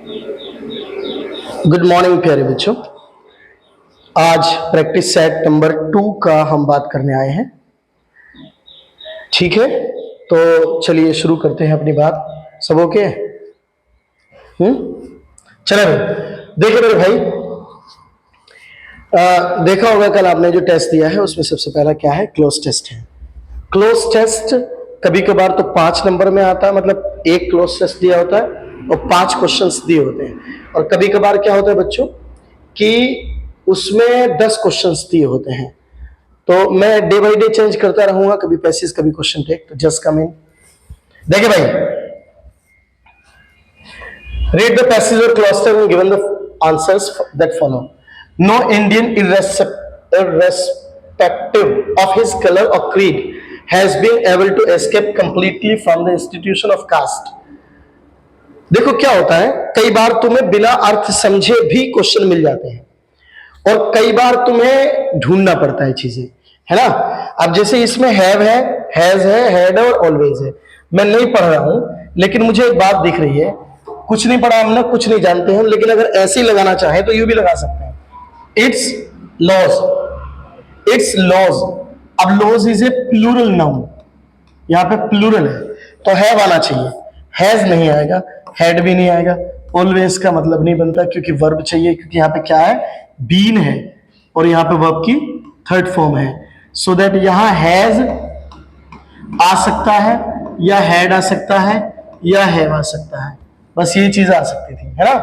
Good morning प्यारे बच्चों। आज प्रैक्टिस सेट नंबर 2 का हम बात करने आए हैं। ठीक है, तो चलिए शुरू करते हैं अपनी बात। सब ओके? चलो देखिए मेरे भाई, देखा होगा कल आपने जो टेस्ट दिया है उसमें सबसे पहला क्या है? क्लोज टेस्ट है। क्लोज टेस्ट कभी कभार तो 5 नंबर में आता है, मतलब एक क्लोज टेस्ट दिया होता है और 5 क्वेश्चंस दिए होते हैं। और कभी कभार क्या होता है बच्चों कि उसमें 10 क्वेश्चंस दिए होते हैं। तो मैं डे बाय डे चेंज करता रहूंगा, कभी पैसेज कभी क्वेश्चन टेक। तो जस्ट कम इन। देखिए भाई, read the passage or cluster and given the answers that follow. No Indian, irrespective of his color or creed, has been able to escape completely from the institution of caste. देखो क्या होता है, कई बार तुम्हें बिना अर्थ समझे भी क्वेश्चन मिल जाते हैं और कई बार तुम्हें ढूंढना पड़ता है चीजें, है ना। अब जैसे इसमें हैव है, हैज है, हैड है और ऑलवेज है। मैं नहीं पढ़ रहा हूं लेकिन मुझे एक बात दिख रही है, कुछ नहीं पढ़ा हमने, कुछ नहीं जानते हम, लेकिन अगर ऐसे ही लगाना चाहे तो यू भी लगा सकते हैं। It's laws, it's laws. अब laws is a plural noun, यहां पे प्लूरल है तो हैव आना चाहिए, हैज नहीं आएगा, हैड भी नहीं आएगा। ऑलवेज का मतलब नहीं बनता क्योंकि वर्ब चाहिए, क्योंकि यहां पे क्या है? बीन है और यहां पे वर्ब की थर्ड फॉर्म है। सो दैट यहां हैज आ सकता है या हैड आ सकता है या हैव आ सकता है, बस ये चीज आ सकती थी, है ना।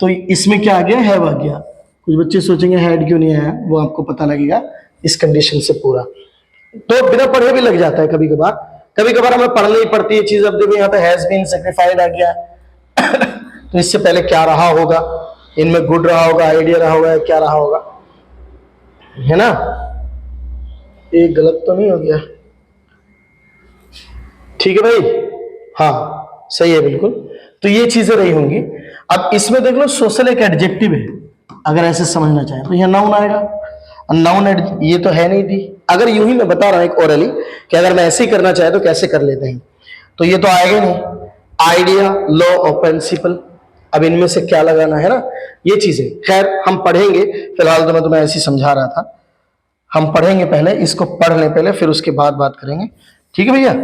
तो इसमें क्या आ गया? हैव आ गया। कुछ बच्चे सोचेंगे हैड क्यों नहीं आया, वो आपको पता लगेगा इस कंडीशन से पूरा। तो बिना पढ़े भी लग जाता है कभी कभार, कभी कभार हमें पढ़नी ही पड़ती है चीज। अब देखो यहाँ पे हैज बीन सेक्रीफाइड आ गया तो इससे पहले क्या रहा होगा? इनमें गुड रहा होगा, आइडिया रहा होगा, क्या रहा होगा, है ना। एक गलत तो नहीं हो गया? ठीक है भाई, हाँ सही है बिल्कुल। तो ये चीजें रही होंगी। अब इसमें देख लो, सोशल एक एडजेक्टिव है, अगर ऐसे समझना चाहे तो यह नाउन आएगा। नाउन ये तो है नहीं दी। अगर यूं ही मैं बता रहा हूं एक ओरली कि अगर मैं ऐसे ही करना चाहे तो कैसे कर लेते हैं, तो ये तो आएगा नहीं। आइडिया, लॉ और प्रिंसिपल, अब इनमें से क्या लगाना है ना, ये चीजें खैर हम पढ़ेंगे। फिलहाल तो मैं तुम्हें ऐसे ही समझा रहा था, हम पढ़ेंगे पहले, इसको पढ़ लें पहले, फिर उसके बाद बात करेंगे। ठीक है भैया,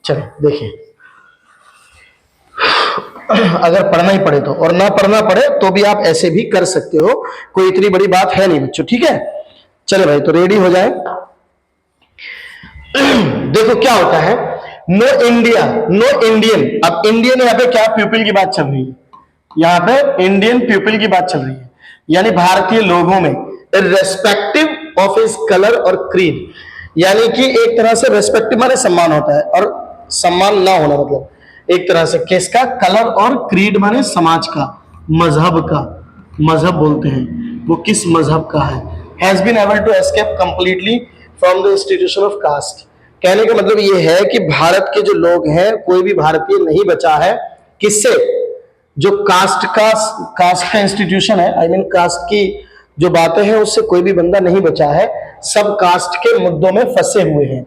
चलो देखिए। अगर पढ़ना ही पड़े तो, और ना पढ़ना पड़े तो भी आप ऐसे भी कर सकते हो, कोई इतनी बड़ी बात है नहीं बच्चों। ठीक है, चलो भाई तो रेडी हो जाए। देखो क्या होता है, नो इंडिया, नो इंडियन। अब इंडियन यहाँ पे क्या? पीपल की बात चल रही है, यहाँ पे इंडियन पीपल की बात चल रही है, यानी भारतीय लोगों में, इर्रेस्पेक्टिव ऑफ हिज कलर और क्रीड। यानी कि एक तरह से रेस्पेक्टिव माने सम्मान होता है, और सम्मान ना होना मतलब एक तरह से किसका? कलर और क्रीड माने समाज का, मजहब का, मजहब बोलते हैं, वो किस मजहब का है। Has been able to escape completely from the institution of caste. कहने का मतलब ये है कि भारत के जो लोग हैं, कोई भी भारतीय नहीं बचा है किससे? जो कास्ट का इंस्टीट्यूशन है, आई मीन कास्ट की जो बातें हैं उससे कोई भी बंदा नहीं बचा है, सब कास्ट के मुद्दों में फंसे हुए हैं,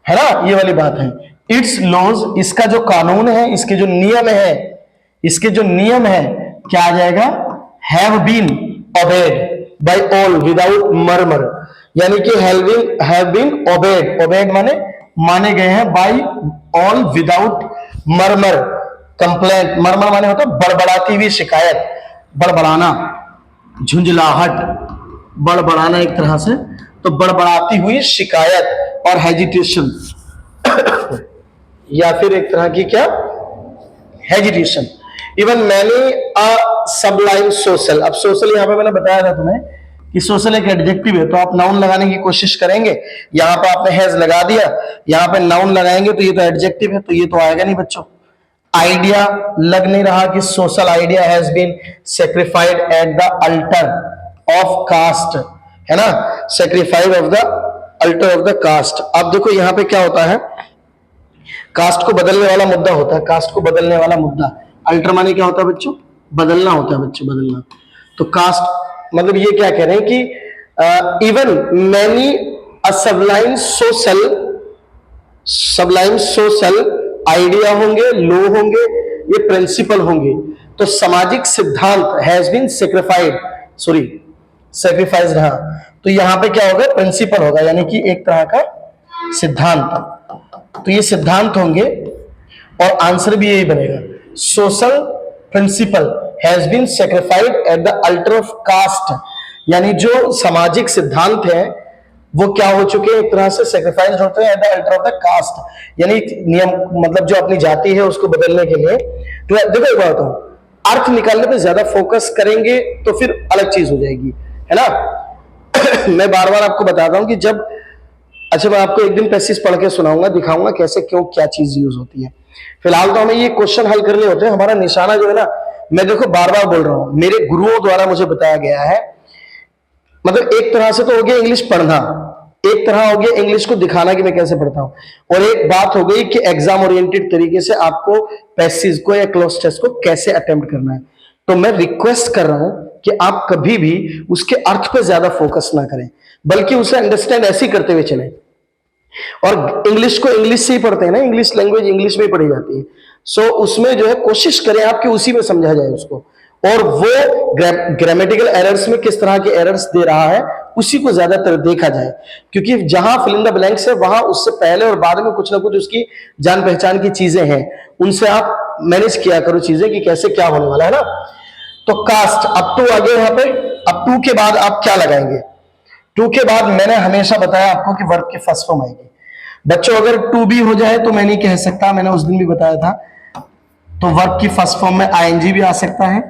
है ना, ये वाली बात है। इट्स लॉज, इसका जो कानून है, इसके जो नियम है, इसके जो नियम है, क्या आ जाएगा? Have been obeyed by all without murmur. यानी कि हैव बीन ओबेड, ओबेड माने माने गए हैं, by all without murmur. Complaint, murmur माने होता है बड़बड़ाती हुई शिकायत, बड़बड़ाना, झुंझलाहट, बड़बड़ाना एक तरह से, तो बड़बड़ाती हुई शिकायत और हेजिटेशन या फिर एक तरह की क्या? Hesitation. Even many a sublime social. अब सोशल यहां पे मैंने बताया था तुम्हें कि सोशल एक एडजेक्टिव है, तो आप नाउन लगाने की कोशिश करेंगे। यहां पे आपने हैज लगा दिया, यहां पे नाउन लगाएंगे तो ये तो एडजेक्टिव है, तो ये तो आएगा नहीं बच्चों। आइडिया लग नहीं रहा कि social idea has been sacrificed at the altar of caste, है ना, sacrificed of the altar of the caste. अब देखो यहां पे क्या होता है, कास्ट को बदलने वाला मुद्दा होता है, कास्ट को बदलने वाला मुद्दा। अल्टर माने क्या होता है बच्चों? बदलना होता है बच्चों, बदलना। तो कास्ट मतलब ये क्या कह रहे हैं कि even many a sublime social, sublime social idea होंगे, लो होंगे, ये प्रिंसिपल होंगे, तो सामाजिक सिद्धांत has been sacrificed, sorry sacrificed, हाँ, तो यहां पे क्या होगा, प्रिंसिपल होगा, यानी कि एक तरह का सिद्धांत। तो ये सिद्धांत होंगे और आंसर भी यही बनेगा, social principle has been sacrificed at the altar of caste, यानी जो सामाजिक सिद्धांत है वो क्या हो चुके हैं, एक तरह से सेक्रीफाइस होते हैं at the altar of the caste, यानी नियम, मतलब जो अपनी जाति है उसको बदलने के लिए। तो देखो एक बात बताऊं, अर्थ निकालने पे ज्यादा फोकस करेंगे तो फिर अलग चीज हो जाएगी, है ना। मैं बार बार आपको बताता हूं कि जब, अच्छा मैं आपको एक दिन पैसेज पढ़ के सुनाऊंगा, दिखाऊंगा कैसे क्यों क्या चीज यूज होती है। फिलहाल तो हमें ये क्वेश्चन हल करने होते हैं, हमारा निशाना जो है ना, मैं देखो बार बार बोल रहा हूं, मेरे गुरुओं द्वारा मुझे बताया गया है, मतलब एक तरह से तो हो गया इंग्लिश पढ़ना, एक तरह हो गया इंग्लिश को दिखाना कि मैं कैसे पढ़ता हूं, और एक बात हो गई कि एग्जाम ओरिएंटेड तरीके से आपको पैसेज को या क्लोज टेस्ट को कैसे अटेम्प्ट करना है। तो मैं रिक्वेस्ट कर रहा हूं कि आप कभी भी उसके अर्थ पे ज्यादा फोकस ना करें, बल्कि उसे अंडरस्टैंड ऐसे ही करते हुए चलें। और इंग्लिश को इंग्लिश से ही पढ़ते हैं ना, इंग्लिश लैंग्वेज इंग्लिश में ही पढ़ी जाती है, सो उसमें जो है कोशिश करें आपके उसी में समझा जाए उसको, और वो ग्रामेटिकल एरर्स में किस तरह के एरर्स दे रहा है उसी को ज्यादातर देखा जाए, क्योंकि जहां फिल इन द ब्लैंक्स है वहां उससे पहले और बाद में कुछ ना कुछ उसकी जान पहचान की चीजें हैं, उनसे आप मैनेज किया करो चीजें कि कैसे क्या होने वाला है ना। तो कास्ट, अब टू आ गया यहाँ पे, अब टू के बाद आप क्या लगाएंगे, टू के बाद मैंने हमेशा बताया आपको कि वर्ब की फर्स्ट फॉर्म आएगी। बच्चों अगर टू बी हो जाए तो मैं नहीं कह सकता, मैंने उस दिन भी बताया था, तो वर्ब की फर्स्ट फॉर्म में आईएनजी भी आ सकता है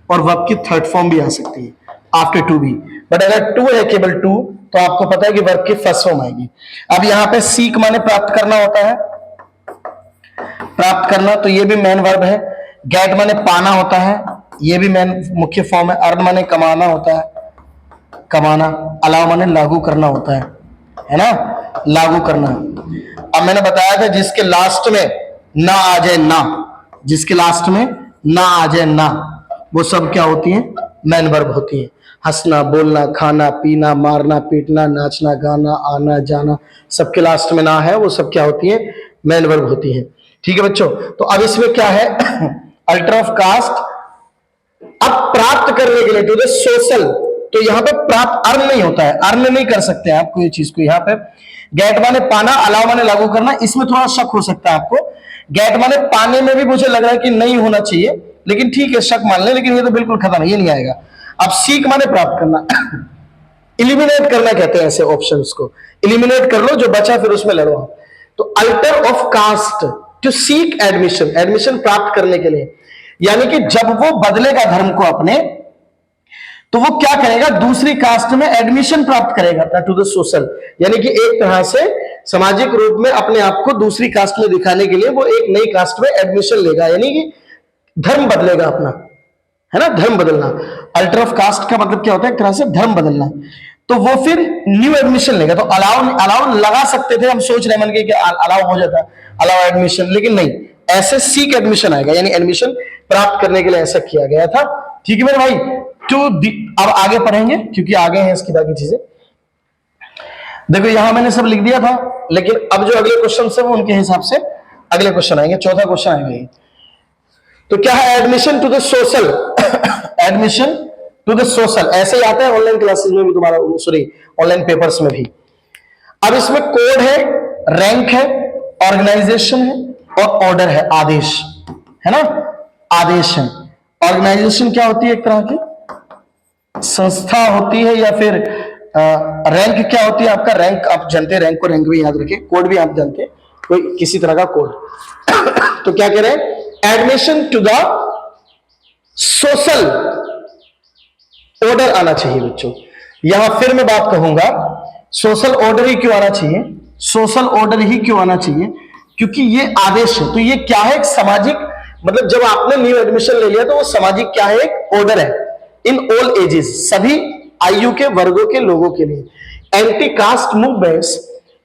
और वर्ब की थर्ड फॉर्म भी आ सकती है आफ्टर टू बी, बट अगर टू है केवल टू तो आपको पता है कि वर्ब की फर्स्ट फॉर्म आएगी। अब यहां पे सीक माने प्राप्त करना होता है, प्राप्त करना, तो ये भी मेन वर्ब है। गेट माने पाना होता है, ये भी मेन मुख्य फॉर्म है। अर्न माने कमाना होता है, कमाना। अलाउ माने लागू करना होता है ना, लागू करना। अब मैंने बताया था जिसके लास्ट में ना आ जाए ना, जिसके लास्ट में ना आ जाए ना, वो सब क्या होती है, मेन वर्ब होती है। हंसना, बोलना, खाना, पीना, मारना, पीटना, नाचना, गाना, आना, जाना, सबके लास्ट में ना है, वो सब क्या होती है, मेन वर्ब होती है। ठीक है बच्चों, तो अब इसमें क्या है, अल्टर ऑफ कास्ट। अब प्राप्त करने के लिए टू द सोशल, तो यहां पे प्राप्त अर्न नहीं होता है, अर्न नहीं कर सकते आप कोई चीज को। यहां पे गेट माने पाना, अलाउ माने लागू करना, इसमें थोड़ा शक हो सकता है आपको। गेट माने पाने में भी मुझे लग रहा है कि नहीं होना चाहिए, लेकिन ठीक है शक मान ले, लेकिन ये तो बिल्कुल खत्म है, ये नहीं आएगा। अब सीक माने प्राप्त करना, इलिमिनेट करना कहते हैं ऐसे ऑप्शंस को, इलिमिनेट कर लो, जो बचा फिर उसमें लड़ो। तो altar of caste to seek admission, admission प्राप्त करने के लिए, यानी कि जब वो बदलेगा धर्म को अपने, तो वो क्या करेगा, दूसरी कास्ट में एडमिशन प्राप्त करेगा अपना टू द सोशल, यानी कि एक तरह से सामाजिक रूप में अपने आप को दूसरी कास्ट में दिखाने के लिए वो एक नई कास्ट में एडमिशन लेगा, यानी कि धर्म बदलेगा अपना, है ना, धर्म बदलना। अल्टर ऑफ कास्ट का मतलब क्या होता है, एक तरह से धर्म बदलना। तो वो फिर न्यू एडमिशन लेगा। तो अलाउ लगा सकते थे, हम सोच रहे मन के कि अलाउ हो जाता, अलाउ एडमिशन, लेकिन नहीं, ऐसे सीक एडमिशन आएगा, यानी एडमिशन प्राप्त करने के लिए ऐसा किया गया था। ठीक है मेरे भाई, अब आगे पढ़ेंगे क्योंकि आगे हैं इसकी बाकी चीजें। देखो यहां मैंने सब लिख दिया था, लेकिन अब जो अगले क्वेश्चन है वो उनके हिसाब से अगले क्वेश्चन आएंगे। चौथा क्वेश्चन आएगा, तो क्या है, admission to the social, admission to the social, ऐसे ही आता है ऑनलाइन क्लासेस में भी तुम्हारा, सॉरी ऑनलाइन पेपर्स में भी। अब इसमें कोड है, रैंक है, ऑर्गेनाइजेशन है और ऑर्डर है, आदेश है ना, आदेश है। ऑर्गेनाइजेशन क्या होती है, एक तरह की संस्था होती है, या फिर रैंक क्या होती है, आपका रैंक आप जानते हैं, रैंक को रैंक भी याद रखें, कोड भी आप जानते हैं, कोई किसी तरह का कोड। तो क्या कह रहे हैं, admission to the social order आना चाहिए बच्चों। यहां फिर मैं बात कहूंगा, सोशल ऑर्डर ही क्यों आना चाहिए, सोशल ऑर्डर ही क्यों आना चाहिए, क्योंकि ये आदेश है। तो ये क्या है, एक सामाजिक, मतलब जब आपने न्यू एडमिशन ले लिया तो वो सामाजिक क्या है, एक ऑर्डर है इन ऑल एजेस, सभी आयु के वर्गों के लोगों के लिए। एंटी कास्ट मूवमेंट्स,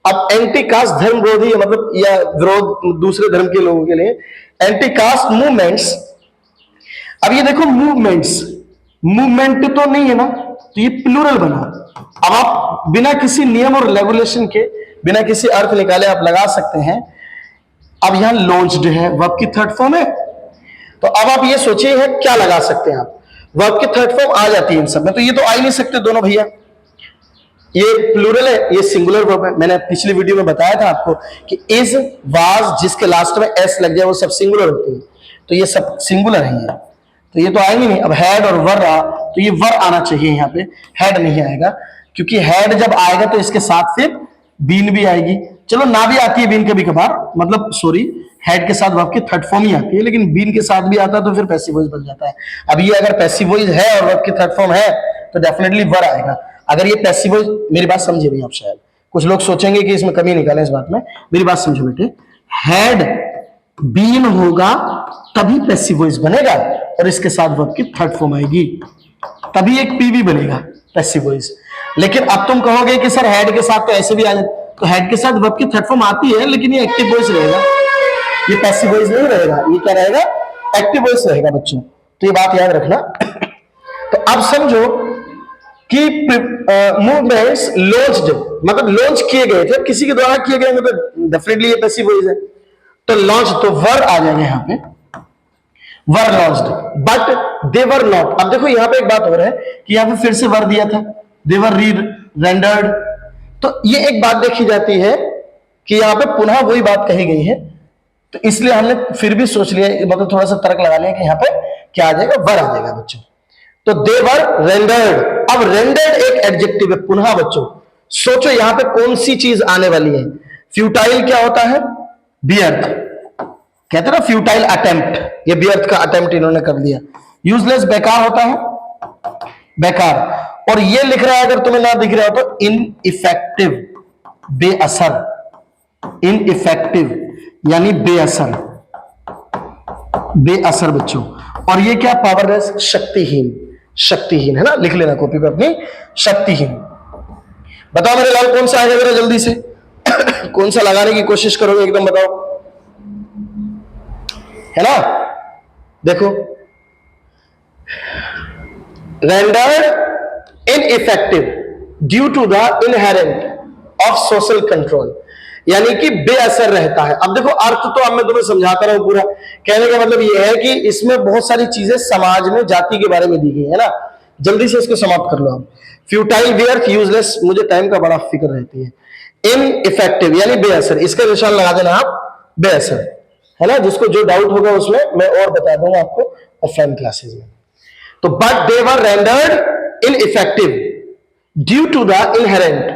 अब एंटी कास्ट धर्म विरोधी, मतलब या विरोध दूसरे धर्म के लोगों के लिए एंटी कास्ट मूवमेंट्स। अब ये देखो मूवमेंट्स, मूवमेंट तो नहीं है ना, तो ये प्लूरल बना। अब आप बिना किसी नियम और रेगुलेशन के, बिना किसी अर्थ निकाले आप लगा सकते हैं। अब यहां लॉन्च्ड है, वर्ब की थर्ड फॉर्म है, तो तो अब आप ये सोचिए है क्या लगा सकते हैं आप, वर्ब की थर्ड फॉर्म आ जाती है इन सब में, तो ये तो आ ही नहीं सकते दोनों भैया। ये प्लूरल है, ये सिंगुलर वर्ब है। मैंने पिछली वीडियो में बताया था आपको कि इज, वाज, जिसके लास्ट में एस लग जाए वो सब सिंगुलर होती है, तो ये सब सिंगुलर है ये, तो ये तो आएंगे नहीं। अब हैड और वर रहा, तो ये वर आना चाहिए यहाँ पे, हैड नहीं आएगा, क्योंकि हैड जब आएगा तो इसके साथ फिर बीन भी आएगी। चलो ना भी आती है बीन कभी कभार, मतलब सॉरी, हैड के साथ वर्ब की थर्ड फॉर्म ही आती है, लेकिन बीन के साथ भी आता है तो फिर पैसिव वॉइस बन जाता है। अब ये अगर पैसिव वॉइस है और वर्ब की थर्ड फॉर्म है तो डेफिनेटली वर आएगा। अगर ये पैसिव वॉइस, मेरी बात समझे नहीं आप, शायद कुछ लोग सोचेंगे कि इसमें कमी निकालें इस बात में, मेरी बात समझो बेटे, हैड बीन होगा तभी पैसिव वॉइस बनेगा और इसके साथ वर्ब की थर्ड फॉर्म आएगी, तभी एक पीवी बनेगा पैसिव वॉइस। लेकिन अब तुम कहोगे कि सर हैड के साथ तो ऐसे भी आ जाए, तो हैड के साथ वर्ब की थर्ड फॉर्म आती है लेकिन ये एक्टिव वॉइस रहेगा, ये पैसिव वॉइस नहीं रहेगा, ये क्या रहेगा, एक्टिव वॉइस रहेगा बच्चों, तो ये बात याद रखना। तो अब समझो कि मूवमेंट्स लॉन्च्ड, मतलब लॉन्च किए गए थे, किसी के द्वारा किए गए, मतलब डेफिनेटली ये पैसिव वॉइस है, तो लॉन्च तो वर आ जाएगा यहाँ पे, were launched, but they were not. अब देखो यहाँ पे एक बात हो रहा है कि यहाँ पे फिर से वर दिया था, दे वर रेंडर्ड, तो ये एक बात देखी जाती है कि यहाँ पे पुनः वही बात कही गई है, तो इसलिए हमने फिर भी सोच लिया, मतलब थोड़ा सा तर्क लगा लिया कि यहाँ पे क्या आ जाएगा, वर आ जाएगा बच्चों। तो दे वर रेंडर्ड, अब रेंडर्ड एक एडजेक्टिव है पुनः बच्चों, सोचो यहाँ पे कौन सी चीज आने वाली है। फ्यूटाइल क्या होता है, व्यर्थ, कहते ना फ्यूटाइल अटेम्प्ट, ये व्यर्थ का अटेम्प्ट इन्होंने कर दिया। यूजलेस बेकार होता है, बेकार, और ये लिख रहा है अगर तुम्हें ना दिख रहा हो तो इनइफेक्टिव, बेअसर, इनइफेक्टिव यानी बेअसर, बेअसर बच्चों। और ये क्या, पावरलेस, शक्तिहीन, शक्तिहीन है ना, लिख लेना कॉपी पे अपनी, शक्तिहीन। बताओ मेरे लाल कौन सा आएगा जरा जल्दी से कौन सा लगाने की कोशिश करोगे एकदम बताओ, है ना, देखो, rendered ineffective due to the inherent of social control, यानी कि बेअसर रहता है। अब देखो अर्थ तो अब मैं तुम्हें समझाता रहा हूं पूरा, कहने का मतलब यह है कि इसमें बहुत सारी चीजें समाज में जाति के बारे में दी गई है ना, जल्दी से इसको समाप्त कर लो आप। फ्यूटाइल, व्यर्थ, यूजलेस, मुझे टाइम का बड़ा फिक्र रहती है। इनइफेक्टिव यानी बेअसर, इसका निशान लगा देना आप, बेअसर, है ना, जिसको जो डाउट होगा उसमें मैं और बता दूंगा आपको ऑफलाइन क्लासेस में। तो but they were rendered ineffective due to the inherent,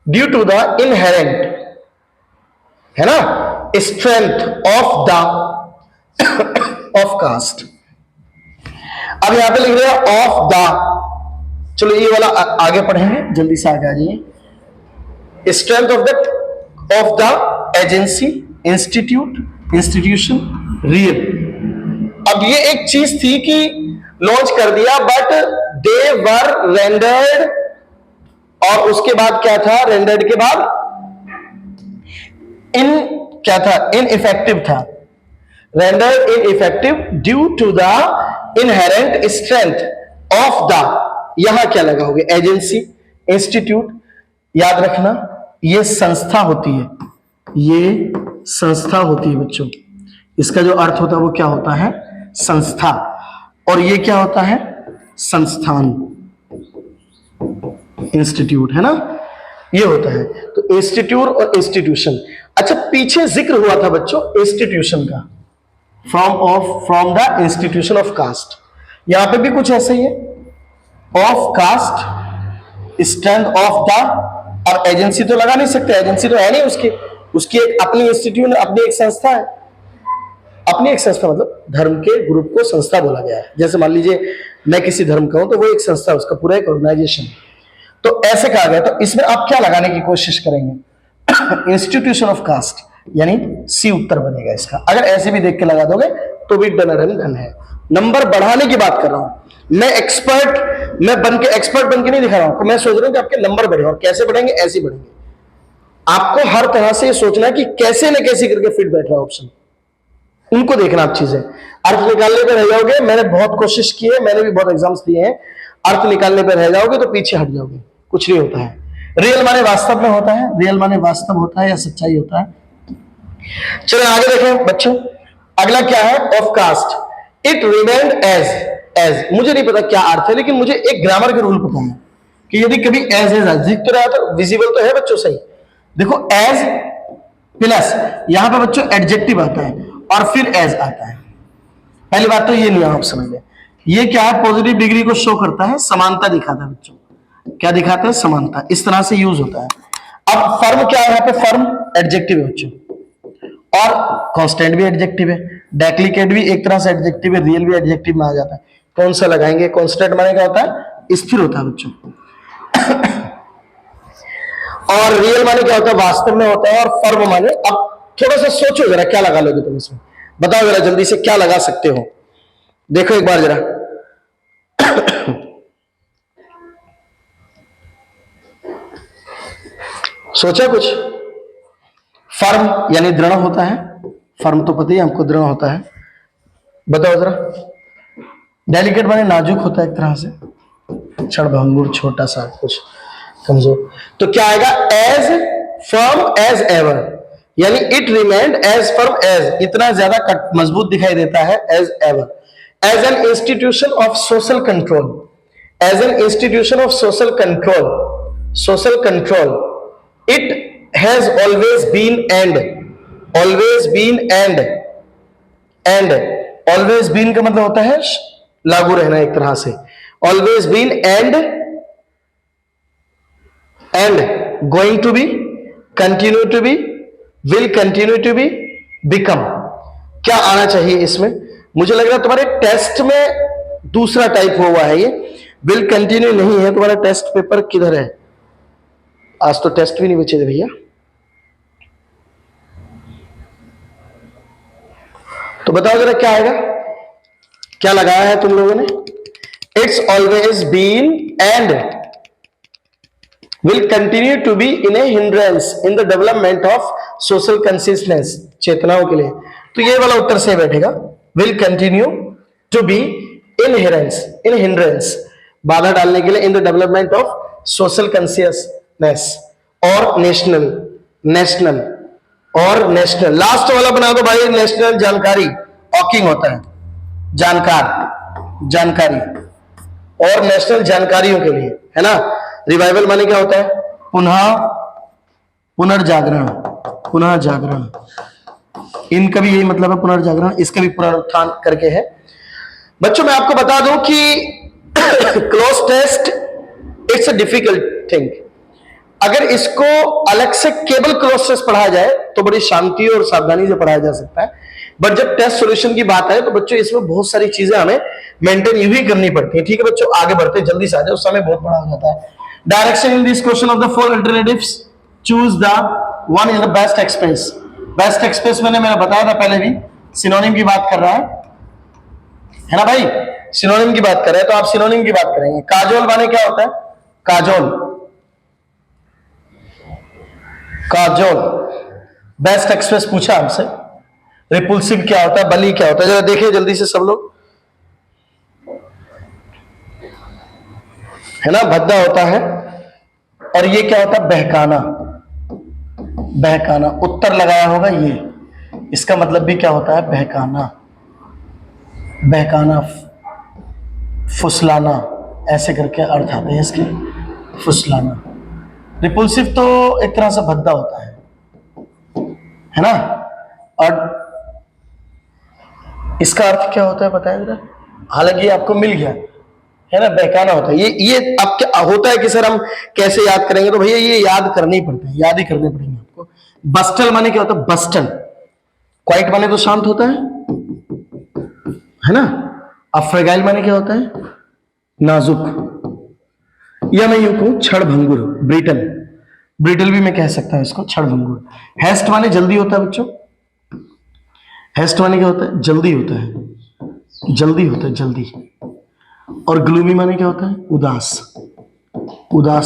due to the inherent, है ना, strength of the of caste. अब यहां पे लिख रहे हैं ऑफ द, चलो ये वाला आगे पढ़ेंगे, जल्दी से आगे आ जाइए। Strength of the agency, institute, institution, real. अब ये एक चीज थी कि लॉन्च कर दिया बट दे वर रेंडर्ड, और उसके बाद क्या था, रेंडर्ड के बाद इन क्या था, इनइफेक्टिव था, rendered ineffective due to the inherent strength of the, यहां क्या लगाओगे, एजेंसी, इंस्टीट्यूट, याद रखना ये संस्था होती है, ये संस्था होती है बच्चों, इसका जो अर्थ होता है वो क्या होता है, संस्था, और ये क्या होता है, संस्थान, इंस्टीट्यूट, है ना, ये होता है। तो इंस्टीट्यूट और इंस्टीट्यूशन। अच्छा पीछे जिक्र हुआ था बच्चों इंस्टीट्यूशन का, from the institution of caste, यहां पे भी कुछ ऐसा ही है, of caste, strength of the, और एजेंसी तो लगा नहीं सकते, एजेंसी तो है नहीं उसकी एक अपनी इंस्टीट्यूट, अपनी एक संस्था है, अपनी एक संस्था, मतलब धर्म के ग्रुप को संस्था बोला गया है। जैसे मान लीजिए मैं किसी धर्म का हूं तो वो एक संस्था, उसका पूरा एक ऑर्गेनाइजेशन, तो ऐसे कहा गया। तो इसमें आप क्या लगाने की कोशिश करेंगे, इंस्टीट्यूशन ऑफ कास्ट, यानी सी उत्तर बनेगा इसका। अगर ऐसे भी देख के लगा दोगे तो भी डन है। नंबर बढ़ाने की बात कर रहा हूं मैं, एक्सपर्ट बन के नहीं दिखा रहा हूं, मैं सोच रहा हूं कि आपके नंबर बढ़े, और कैसे बढ़ेंगे, ऐसे बढ़ेंगे। आपको हर तरह से सोचना है कि कैसे न कैसे करके फिट बैठ रहा है ऑप्शन, उनको देखना आप चीजें। अर्थ निकालने पर रह जाओगे, मैंने बहुत कोशिश की है, मैंने भी बहुत एग्जाम्स दिए हैं, अर्थ निकालने पर रह जाओगे तो पीछे हट जाओगे, कुछ नहीं होता है। रियल माने वास्तव में होता है, रियल माने वास्तव होता है या सच्चाई होता है। चलो आगे देखें बच्चों, अगला क्या है, of caste, it remained as मुझे नहीं पता क्या अर्थ है, लेकिन मुझे एक ग्रामर के रूल पता है कि यदि कभी एज दिख तो रहा तो विजिबल तो है बच्चों सही। देखो एज प्लस यहां पे बच्चों एडजेक्टिव आता है और फिर एज आता है। पहली बात तो ये नहीं आप समझ लें, ये क्या है, पॉजिटिव डिग्री को शो करता है, समानता दिखाता है बच्चों। क्या दिखाता है? समानता। इस तरह से यूज होता है। अब फर्म क्या है? यहाँ पे फर्म एडजेक्टिव है बच्चों, और कांस्टेंट भी एडजेक्टिव है, डेप्लीकेट भी एक तरह से एडजेक्टिव है, रियल भी एडजेक्टिव में आ जाता है। कौन सा लगाएंगे? कांस्टेंट माने क्या होता है? स्थिर होता है बच्चों। और रियल माने क्या होता है? वास्तव में होता है। और फर्म माने, अब थोड़ा सा सोचो जरा, क्या लगा लोगे तुम इसमें? बताओ जरा जल्दी से, क्या लगा सकते हो? देखो एक बार जरा। सोचा कुछ? फर्म यानी दृढ़ होता है, फर्म तो पता ही हमको दृढ़ होता है। बताओ जरा। डेलिकेट माने नाजुक होता है एक तरह से, क्षणभंगुर, छोटा सा, कुछ कमजोर। तो क्या आएगा? एज फर्म एज एवर, यानी it remained as firm as, इतना ज्यादा मजबूत दिखाई देता है, as ever. As an institution of social control, as an institution of social control, social control, it has always been and always been and always been का मतलब होता है लागू रहना एक तरह से। always been and going to be, continue to be, will continue to be, become। क्या आना चाहिए इसमें? मुझे लग रहा है तुम्हारे टेस्ट में दूसरा टाइप हुआ है, ये will continue नहीं है। तुम्हारा टेस्ट पेपर किधर है? आज तो टेस्ट भी नहीं बचे थे भैया। तो बताओ जरा क्या आएगा? क्या लगाया है तुम लोगों ने? It's always been and will continue to be in a hindrance in the development of social consistence, चेतनाओं के लिए। तो ये वाला उत्तर से बैठेगा, will continue to be in hindrance, बाधा डालने के लिए, in the development of social consciousness और नेशनल और नेशनल। लास्ट वाला बना दो भाई, नेशनल जानकारी, ऑकिंग होता है, जानकारी और नेशनल जानकारियों के लिए, है ना। रिवाइवल माने क्या होता है? पुनर्जागरण। इनका भी यही मतलब है, पुनर्जागरण। इसका भी पुनरुत्थान करके है। बच्चों मैं आपको बता दूं कि cloze test it's a difficult thing. अगर इसको अलग से केवल क्लोज टेस्ट पढ़ाया जाए तो बड़ी शांति और सावधानी से पढ़ाया जा सकता है, बट जब टेस्ट सॉल्यूशन की बात आए तो बच्चों इसमें बहुत सारी चीजें हमें मेंटेन यू ही करनी पड़ती है। ठीक है बच्चों, आगे बढ़ते हैं, जल्दी से आ जाओ, समय बहुत बड़ा हो जाता है। Direction in this question of the four alternatives, choose the one in the best express. Best express मैंने बताया था पहले भी, सिनोनिम की बात कर रहा है ना भाई, सिनोनिम की बात कर रहे हैं, तो आप सिनोनिम की बात करेंगे। काजोल माने क्या होता है? काजोल बेस्ट एक्सप्रेस पूछा हमसे। रिपुल्सिव क्या होता है? बली क्या होता है? जरा देखिए जल्दी से सब लोग, है ना, भद्दा होता है। और ये क्या होता है? बहकाना। उत्तर लगाया होगा ये, इसका मतलब भी क्या होता है? बहकाना, फुसलाना, ऐसे करके अर्थ आते हैं इसके, फुसलाना। रिपुल्सिव तो एक तरह से भद्दा होता है ना। और इसका अर्थ क्या होता है बताया जरा? हालांकि आपको मिल गया, है ना, बहकाना होता है। ये अब क्या होता है कि सर हम कैसे याद करेंगे? तो भैया ये याद करने ही पड़ते हैं, याद ही करने पड़ेंगे आपको। बस्टल माने क्या होता है? बस्टन। क्वाइट माने तो शांत होता है ना। अब फ्रेगाइल माने क्या होता है? नाजुक। या मैं यूं कहूं क्षणभंगुर, ब्रिटल भी मैं कह सकता हूं इसको, क्षणभंगुर। हेस्ट माने जल्दी होता है बच्चों। हेस्ट माने क्या होता है? जल्दी होता है, जल्दी। और ग्लूमी माने क्या होता है? उदास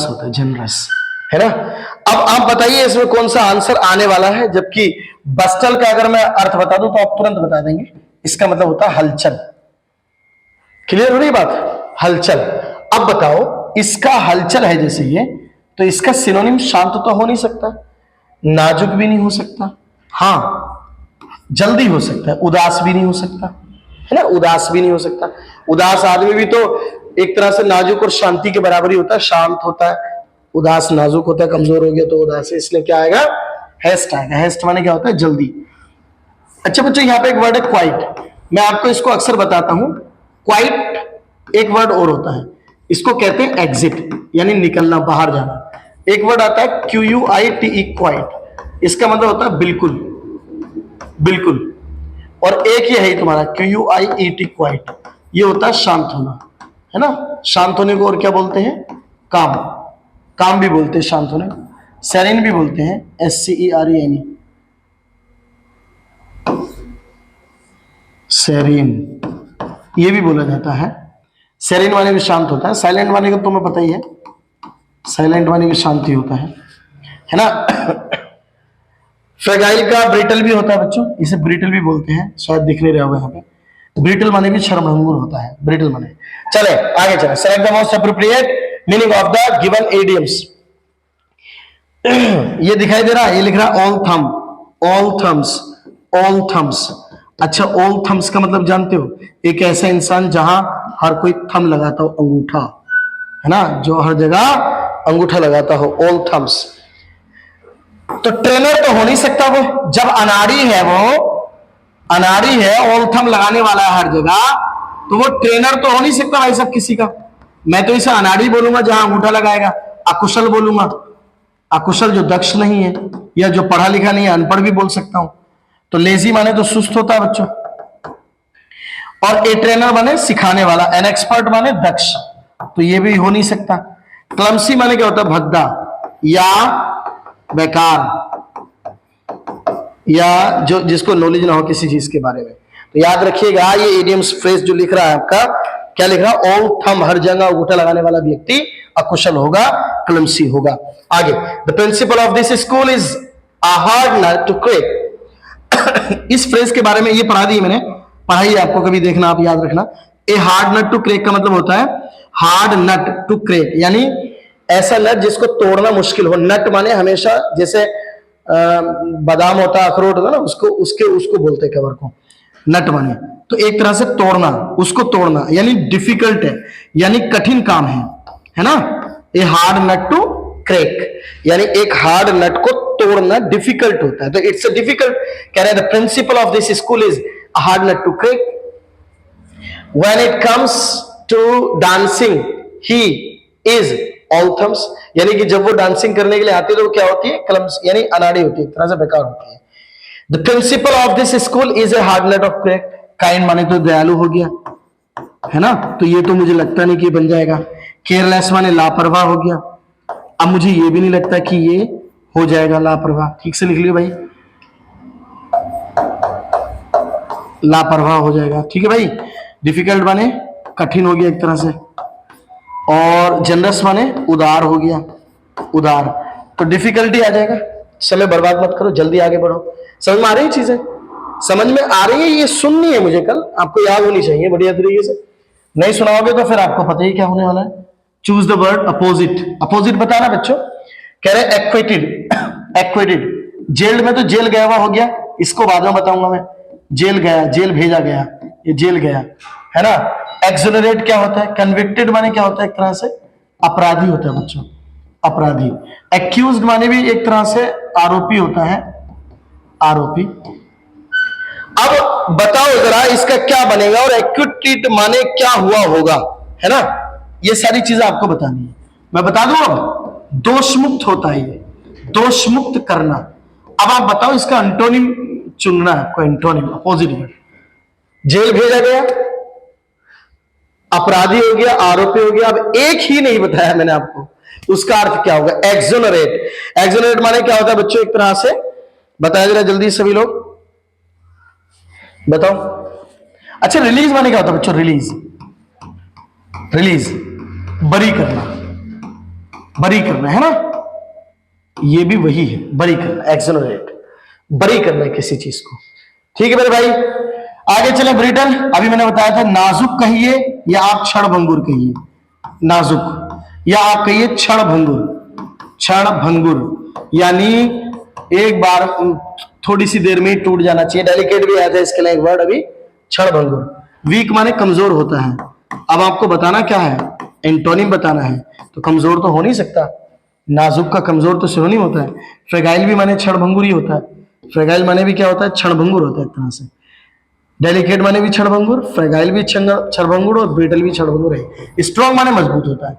होता है, जनरस, है ना। अब आप बताइए इसमें कौन सा आंसर आने वाला है? जबकि बस्टल का अगर मैं अर्थ बता दूं तो आप तुरंत बता देंगे, इसका मतलब होता है हलचल। क्लियर हो रही बात? हलचल। अब बताओ, इसका हलचल है जैसे ये, तो इसका सिनोनिम शांत तो हो नहीं सकता, नाजुक भी नहीं हो सकता, हाँ जल्दी हो सकता है, उदास भी नहीं हो सकता, है ना। उदास भी नहीं हो सकता, उदास आदमी भी तो एक तरह से नाजुक और शांति के बराबर ही होता है, शांत होता है। उदास नाजुक होता है, कमजोर हो गया तो उदास है, इसलिए क्या आएगा, हेस्ट आएगा। हेस्ट माने क्या होता है, जल्दी। अच्छा बच्चों, यहाँ पे एक वर्ड है क्वाइट, मैं आपको इसको अक्सर बताता हूं। क्वाइट एक वर्ड और होता है, इसको कहते हैं एग्जिट, यानी निकलना, बाहर जाना। एक वर्ड आता है QUITE, क्वाइट, इसका मतलब होता है बिल्कुल, बिल्कुल। और एक ये है तुम्हारा QUIET, क्वाइट, ये होता है शांत होना, है ना। शांत होने को और क्या बोलते हैं, काम, काम भी बोलते हैं शांत होने को। सेरेन भी बोलते हैं, SCEREN, सेरेन, ये भी बोला जाता है। सेरेन वाले भी शांत होता है, साइलेंट वाले को तुम्हें पता ही है, साइलेंट वाले भी शांति होता है ना। फ्रेगाइल का ब्रिटल भी होता है बच्चों, इसे ब्रिटल भी बोलते हैं, शायद दिख नहीं रहा होगा यहाँ पे। ब्रिटल माने भी क्षणभंगुर होता है, ब्रिटल माने। चले आगे चले, select the most appropriate meaning of the given idioms. ये दिखाई दे रहा है, ये लिख रहा है ऑल थम, ऑल थम्स, ऑल थम्स। अच्छा, ऑल थम्स का मतलब जानते हो, एक ऐसा इंसान जहां हर कोई थम लगाता हो, अंगूठा, है ना, जो हर जगह अंगूठा लगाता हो, ऑल थम्स। तो ट्रेनर तो हो नहीं सकता वो, जब अनाड़ी है, वो अनाड़ी है, ऑल थम लगाने वाला है हर जगह, तो वो ट्रेनर तो हो नहीं सकता भाई साहब किसी का। मैं तो इसे अनाड़ी बोलूंगा जहां अंगूठा लगाएगा, अकुशल बोलूंगा, अकुशल जो दक्ष नहीं है, या जो पढ़ा लिखा नहीं है, अनपढ़ भी बोल सकता हूं। तो लेजी माने तो सुस्त होता है बच्चों, और ए ट्रेनर माने सिखाने वाला, एन एक्सपर्ट माने दक्ष, तो ये भी हो नहीं सकता। क्लमसी माने क्या होता है, भद्दा या बेकार, या जो जिसको नॉलेज ना हो किसी चीज के बारे में। तो याद रखिएगा, ये इडियम्स फ्रेज जो लिख रहा है आपका, क्या लिख रहा है, ऑल थम, हर जगह अंगूठा लगाने वाला व्यक्ति अकुशल होगा, क्लमसी होगा। आगे, the principal of this school is a hard nut to crack. इस फ्रेज के बारे में ये पढ़ा दी मैंने, पढ़ाई आपको कभी देखना, आप याद रखना। A hard nut to crack का मतलब होता है हार्ड नट टू क्रैक, यानी ऐसा नट जिसको तोड़ना मुश्किल हो। नट माने हमेशा जैसे बादाम होता है, अखरोट होता है ना, उसको बोलते हैं कवर को, नट माने। तो एक तरह से तोड़ना, उसको तोड़ना, यानी डिफिकल्ट है, यानी कठिन काम है ना। A hard nut to crack, यानी एक हार्ड नट को तोड़ना डिफिकल्ट होता है, तो इट्स अ डिफिकल्ट, कह रहे हैं the principal of this school is a hard nut to crack. When it comes to dancing he is all thumbs, यानी कि जब वो डांसिंग करने के लिए आती है तो वो क्या होती है, क्लम्स, यानी अनाड़ी होती है, एक तरह से बेकार होती है। The principal of this school is a hard nut of crack. Kind माने तो दयालु हो गया, है ना, तो ये तो मुझे लगता नहीं कि बन जाएगा। केयरलेस माने लापरवाह हो गया, अब मुझे ये भी नहीं लगता कि ये हो जाएगा लापरवाह। ठीक से लिख लियो भाई, लापरवाह हो जाएगा, ठीक है भाई। डिफिकल्ट माने कठिन हो गया एक तरह से, और जनरस माने उदार हो गया, उदार, तो डिफिकल्टी आ जाएगा। समय बर्बाद मत करो, जल्दी आगे बढ़ो। समझ में आ रही है चीजें, समझ में आ रही है, ये सुननी है मुझे, कल आपको याद होनी चाहिए बढ़िया तरीके से। नहीं सुनाओगे तो फिर आपको पता ही क्या होने वाला है। Choose the word opposite, opposite बताना बच्चों। कह रहे एक्वेटेड, एक्वेटेड, जेल में तो जेल गया हुआ हो गया, इसको बाद में बताऊंगा मैं। जेल गया, जेल भेजा गया, ये जेल गया, है ना। एक्सोनरेट क्या होता है, कन्विक्टेड माने क्या होता है, एक तरह से अपराधी होता है बच्चों, अपराधी। एक्यूज्ड माने भी एक तरह से आरोपी होता है, आरोपी। अब बताओ जरा इसका क्या बनेगा, और एक्यूटेड माने क्या हुआ होगा, है ना। ये सारी चीजें आपको बतानी है, मैं बता दूं। अब दोष मुक्त होता है ये, दोष मुक्त करना। अब आप बताओ इसका एंटोनिम चुनना है आपको, एंटोनिम, अपोजिट वर्ड। जेल भेजा गया, अपराधी हो गया, आरोपी हो गया। अब एक ही नहीं बताया मैंने आपको, उसका अर्थ क्या होगा, एक्सोनरेट। एक्सोनरेट माने क्या होता है बच्चों, एक तरह से बताया जरा जल्दी सभी लोग बताओ। अच्छा, रिलीज माने क्या होता है बच्चों, रिलीज, रिलीज, बरी करना, बरी करना, है ना, ये भी वही है, बरी करना, एक्सोनरेट, बरी करना किसी चीज को। ठीक है मेरे भाई, आगे चले। ब्रिटल, अभी मैंने बताया था, नाजुक कहिए या आप क्षणभंगुर कहिए, नाजुक, या आप कहिए क्षणभंगुर, क्षणभंगुर, यानी एक बार थोड़ी सी देर में ही टूट जाना चाहिए। डेलिकेट भी आया था इसके लिए एक वर्ड अभी, क्षणभंगुर। वीक माने कमजोर होता है। अब आपको बताना क्या है, एंटोनिम बताना है, तो कमजोर तो हो नहीं सकता, नाजुक का कमजोर तो सिनोनिम होता है। फ्रेगाइल भी माने क्षणभंगुर ही होता है, फ्रेगाइल माने भी क्या होता है, क्षणभंगुर होता है एक तरह से। डेलिकेट माने भी क्षणभंगुर, फ्रेगाइल भी क्षणभंगुर और ब्रिटल भी क्षणभंगुर है। स्ट्रॉन्ग माने मजबूत होता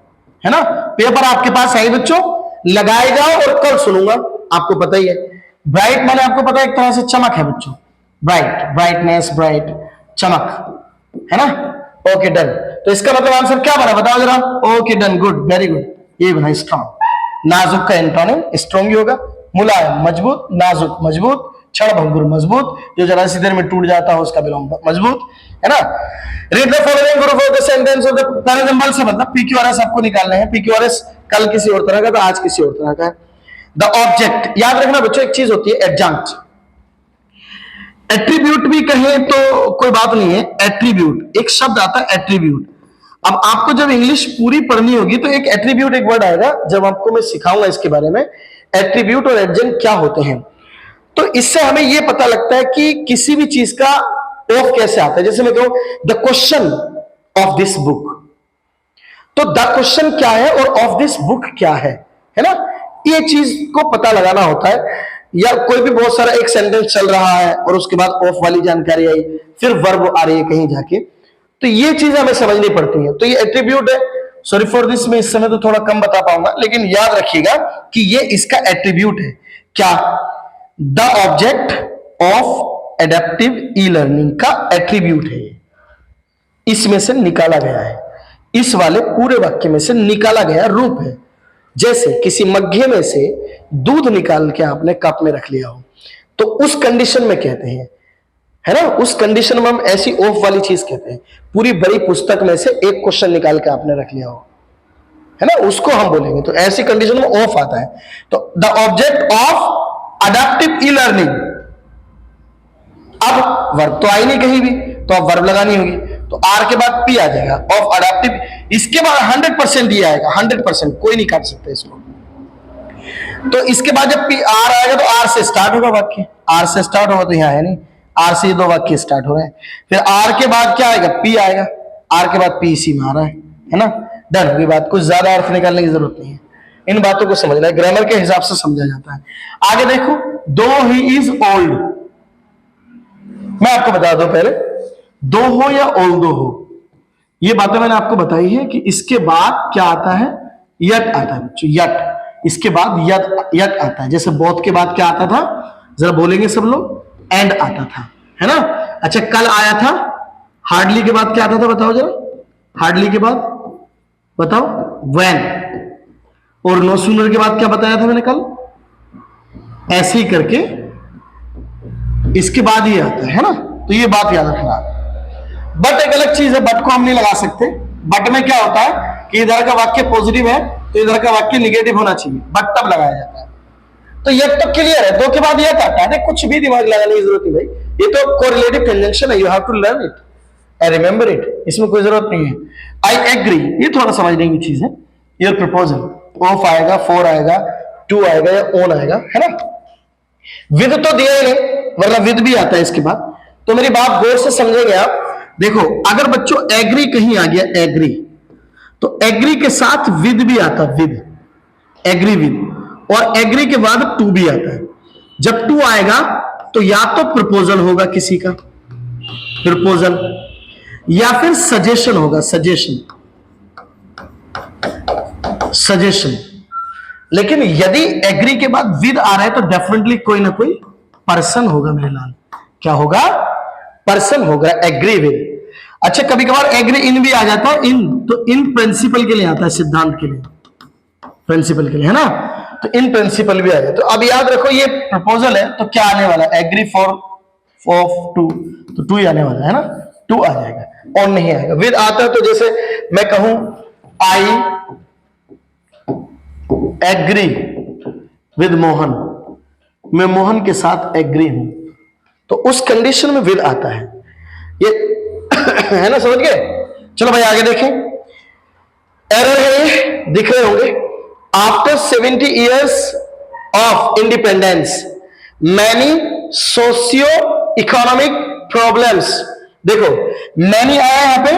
है ना। पेपर आपके पास है बच्चों, लगाए जाओ और कल सुनूंगा, आपको पता ही है। ब्राइट माने आपको पता है एक तरह से चमक है बच्चों, ब्राइट, ब्राइटनेस, ब्राइट, चमक, है ना। ओके डन, तो इसका मतलब आंसर क्या बना बताओ जरा। Okay done, good, very good, ये बना स्ट्रॉन्ग। नाजुक का एंटोनिम स्ट्रॉन्ग ही होगा। मुलायम मजबूत, नाजुक मजबूत, क्षणभंगुर मजबूत, जो जरा सी देर में टूट जाता है उसका विलोम मजबूत, है ना। Read the following group of the sentence of the पहले नंबर से मतलब पीक्यूआरएस आपको निकालने हैं। पीक्यूआरएस कल किसी और तरह का था, आज किसी और तरह का है। द ऑब्जेक्ट, याद रखना बच्चों एक चीज होती है एडजंक्ट, एट्रीब्यूट भी कहें तो कोई बात नहीं है। एट्रीब्यूट एक शब्द आता है एट्रीब्यूट। अब आपको जब इंग्लिश पूरी पढ़नी होगी तो एक एट्रीब्यूट एक वर्ड आएगा, जब आपको मैं सिखाऊंगा इसके बारे में एट्रीब्यूट और एडजंक्ट क्या होते हैं। तो इससे हमें यह पता लगता है कि किसी भी चीज का ऑफ कैसे आता है। जैसे मैं कहूं the question of this book, तो द क्वेश्चन क्या है और ऑफ दिस बुक क्या है ना। ये चीज को पता लगाना होता है। या कोई भी बहुत सारा एक सेंटेंस चल रहा है और उसके बाद ऑफ वाली जानकारी आई, फिर वर्ब आ रही है कहीं जाके, तो ये चीजें हमें समझनी पड़ती है। तो ये एट्रीब्यूट है। सॉरी फॉर दिस, मैं इस समय तो थोड़ा कम बता पाऊंगा, लेकिन याद रखिएगा कि ये इसका एट्रीब्यूट है। क्या? The object of adaptive e learning का एट्रीब्यूट है, इसमें से निकाला गया है, इस वाले पूरे वाक्य में से निकाला गया रूप है। जैसे किसी मग्घे में से दूध निकाल के आपने कप में रख लिया हो, तो उस कंडीशन में कहते हैं, है ना, उस कंडीशन में हम ऐसी ऑफ वाली चीज कहते हैं। पूरी बड़ी पुस्तक में से एक क्वेश्चन निकाल के आपने रख लिया हो, है ना, उसको हम बोलेंगे, तो ऐसी कंडीशन में ऑफ आता है। तो the object of adaptive e learning, अब वर्ब तो आई नहीं कहीं भी, तो अब वर्ब लगानी होगी, तो आर के बाद पी आ जाएगा, ऑफ अडैप्टिव। इसके बाद 100% ये आएगा, 100%, कोई नहीं काट सकता इसको। तो इसके बाद जब पी आर आएगा तो आर से स्टार्ट होगा वाक्य, आर से स्टार्ट होगा, तो यहां है नहीं, आर से दो वाक्य स्टार्ट हो रहे हैं। फिर आर के बाद क्या आएगा, पी आएगा, आर के बाद पी इसी में आ रहा है ना। डन होगी बात, कुछ ज्यादा अर्थ निकालने की जरूरत नहीं है, इन बातों को समझना है, ग्रामर के हिसाब से समझा जाता है। आगे देखो, दो ही इज ओल्ड, मैं आपको बता दूं पहले, दो हो या ओल्डो हो, ये बातें मैंने आपको बताई है कि इसके बाद क्या आता है, यट आता है बच्चों, यट, इसके बाद यट आता है। जैसे बोथ के बाद क्या आता था, जरा बोलेंगे सब लोग, एंड आता था, है ना। अच्छा, कल आया था, हार्डली के बाद क्या आता था बताओ जरा, हार्डली के बाद बताओ, व्हेन, और नो सूनर के बाद क्या बताया था मैंने कल, ऐसे ही करके इसके बाद ही आता है ना। तो ये बात याद रखना। बट एक अलग चीज है, बट को हम नहीं लगा सकते। बट में क्या होता है कि इधर का वाक्य पॉजिटिव है तो इधर का वाक्य निगेटिव होना चाहिए, बट तब लगाया जाता है। तो ये तो क्लियर है, दो के बाद ये आता है, कुछ भी दिमाग लगाने की जरूरत नहीं भाई, ये तो कोरिलेटिव कंजंक्शन है, you have to learn it and remember it, इसमें कोई जरूरत नहीं है। आई एग्री, ये थोड़ा समझने की चीज है। योर प्रपोजल, ऑफ आएगा, फॉर आएगा, टू आएगा या ऑन आएगा, है ना। विद तो दिया ही नहीं, वरना विद भी आता है इसके बाद। तो मेरी बात गौर से समझेंगे आप। देखो, अगर बच्चों एग्री कहीं आ गया, एग्री, तो एग्री के साथ विद भी आता, विद, एग्री विद, और एग्री के बाद टू भी आता है। जब टू आएगा तो या तो प्रपोजल होगा किसी का, प्रपोजल, या फिर सजेशन होगा, सजेशन, सजेशन। लेकिन यदि एग्री के बाद विद आ रहा है तो डेफिनेटली कोई ना कोई पर्सन होगा मेरे लाल, क्या होगा, पर्सन होगा, एग्री विद। अच्छा, कभी कभार एग्री इन भी आ जाता है, इन, तो इन प्रिंसिपल के लिए आता है, सिद्धांत के लिए, प्रिंसिपल के लिए, है ना। तो इन प्रिंसिपल भी आ जाए। तो अब याद रखो, ये प्रपोजल है तो क्या आने वाला है, एग्री फॉर ऑफ टू, तो टू ही आने वाला है ना, टू आ जाएगा, और नहीं आएगा। विद आता है तो जैसे मैं कहूं आई एग्री विद मोहन, मैं मोहन के साथ एग्री हूं, तो उस कंडीशन में विद आता है, ये है ना, समझ गए। चलो भाई आगे देखें। एरर है, दिख रहे होंगे। After 70 years of independence, many socio-economic problems देखो मैनी आया यहां पे,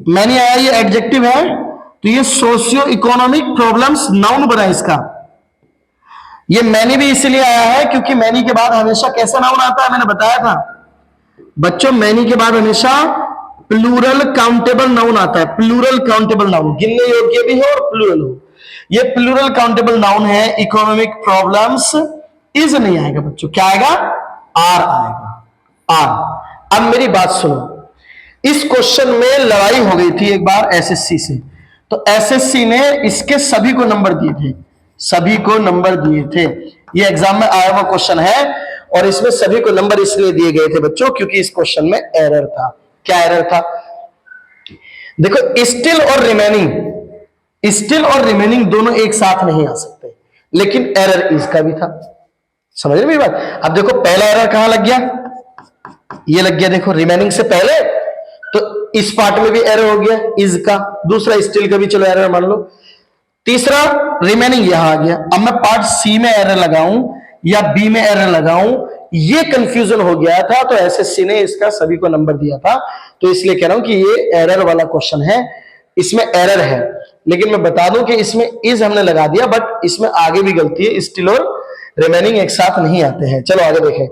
मैनी आया, ये एडजेक्टिव है, तो ये सोशियो इकोनॉमिक प्रॉब्लम्स नाउन बना इसका। ये मैनी भी इसलिए आया है क्योंकि मैनी के बाद हमेशा कैसा नाउन आता है, मैंने बताया था बच्चों, मैनी के बाद हमेशा प्लूरल काउंटेबल नाउन आता है। प्लूरल काउंटेबल नाउन गिनने योग्य भी हो और प्लूरल हो। ये प्लूरल काउंटेबल नाउन है। इकोनॉमिक प्रॉब्लम्स इज नहीं आएगा बच्चों, क्या आएगा, आर आएगा, आर। अब मेरी बात सुनो, इस क्वेश्चन में लड़ाई हो गई थी एक बार एसएससी से, तो एसएससी ने इसके सभी को नंबर दिए थे, सभी को नंबर दिए थे। ये एग्जाम में आया हुआ क्वेश्चन है और इसमें सभी को नंबर इसलिए दिए गए थे बच्चों क्योंकि इस क्वेश्चन में एरर था। क्या एरर था, देखो स्टिल और रिमेनिंग, स्टिल और रिमेनिंग दोनों एक साथ नहीं आ सकते, लेकिन एरर इसका भी था। समझ रहे मेरी बात। अब देखो पहला एरर कहां लग गया, ये लग गया देखो रिमेनिंग से पहले, तो इस पार्ट में भी एरर हो गया इज का। दूसरा स्टिल का भी चलो एरर मान लो। तीसरा रिमेनिंग यहां आ गया। अब मैं पार्ट सी में एरर लगाऊं या बी में एरर लगाऊं, ये कंफ्यूजन हो गया था, तो एसएससी ने इसका सभी को नंबर दिया था। तो इसलिए कह रहा हूं कि ये एरर वाला क्वेश्चन है, इसमें एरर है। लेकिन मैं बता दूं कि इसमें इज हमने लगा दिया, बट इसमें आगे भी गलती है, स्टिल और रिमेनिंग एक साथ नहीं आते हैं। चलो आगे देखें।